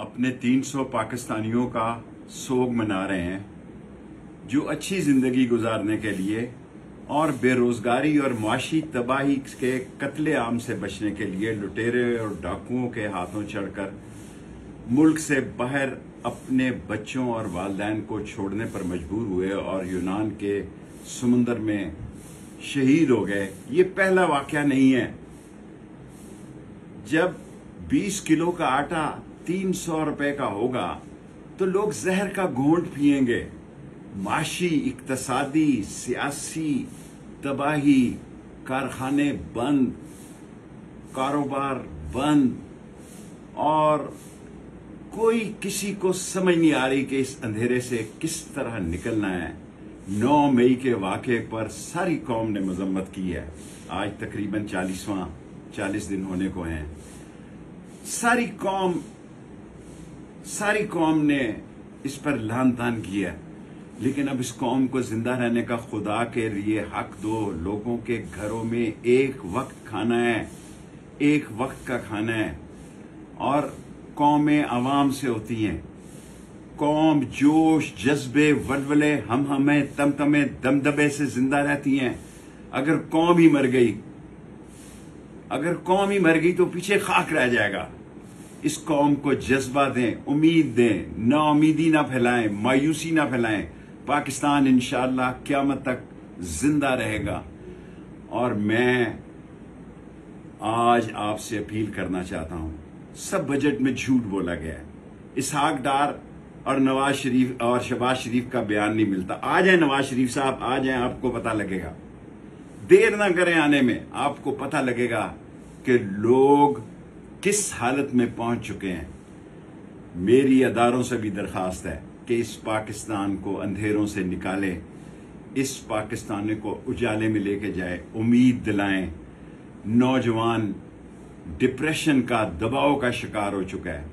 अपने 300 पाकिस्तानियों का सोग मना रहे हैं जो अच्छी जिंदगी गुजारने के लिए और बेरोजगारी और माशी तबाही के कत्ले आम से बचने के लिए लुटेरे और डाकुओं के हाथों चढ़कर मुल्क से बाहर अपने बच्चों और वालिदैन को छोड़ने पर मजबूर हुए और यूनान के समुंदर में शहीद हो गए। ये पहला वाकया नहीं है। जब 20 किलो का आटा 300 रुपए का होगा तो लोग जहर का घोंट पिएंगे। माशी, इक्तसादी, सियासी तबाही, कारखाने बंद, कारोबार बंद, और कोई किसी को समझ नहीं आ रही कि इस अंधेरे से किस तरह निकलना है। 9 मई के वाक़े पर सारी कौम ने मजम्मत की है। आज तकरीबन 40 दिन होने को हैं। सारी कौम ने इस पर लान तान किया, लेकिन अब इस कौम को जिंदा रहने का खुदा के लिए हक दो। लोगों के घरों में एक वक्त खाना है, एक वक्त का खाना है, और कौमें आवाम से होती हैं। कौम जोश, जज्बे, वलवले, हमें तमतमे, दमदबे से जिंदा रहती हैं। अगर कौम ही मर गई तो पीछे खाक रह जाएगा। इस कौम को जज्बा दें, उम्मीद दें, नाउमीदी ना फैलाएं, मायूसी ना फैलाएं। पाकिस्तान इंशाअल्लाह क़यामत तक जिंदा रहेगा। और मैं आज आपसे अपील करना चाहता हूं, सब बजट में झूठ बोला गया है। इसहाक डार और नवाज शरीफ और शहबाज शरीफ का बयान नहीं मिलता। आ जाए नवाज शरीफ साहब, आ जाए, आपको पता लगेगा। देर ना करें आने में, आपको पता लगेगा कि लोग किस हालत में पहुंच चुके हैं। मेरी अदारों से भी दरखास्त है कि इस पाकिस्तान को अंधेरों से निकाले, इस पाकिस्तान को उजाले में लेके जाए, उम्मीद दिलाएं। नौजवान डिप्रेशन का, दबाव का शिकार हो चुका है,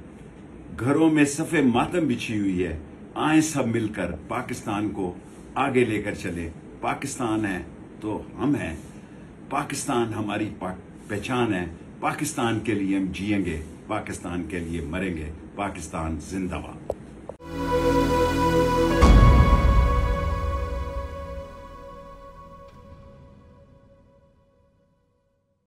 घरों में सफ़े मातम बिछी हुई है। आए सब मिलकर पाकिस्तान को आगे लेकर चले। पाकिस्तान है तो हम हैं, पाकिस्तान हमारी पहचान है। पाकिस्तान के लिए हम जिएंगे, पाकिस्तान के लिए मरेंगे। पाकिस्तान जिंदाबाद।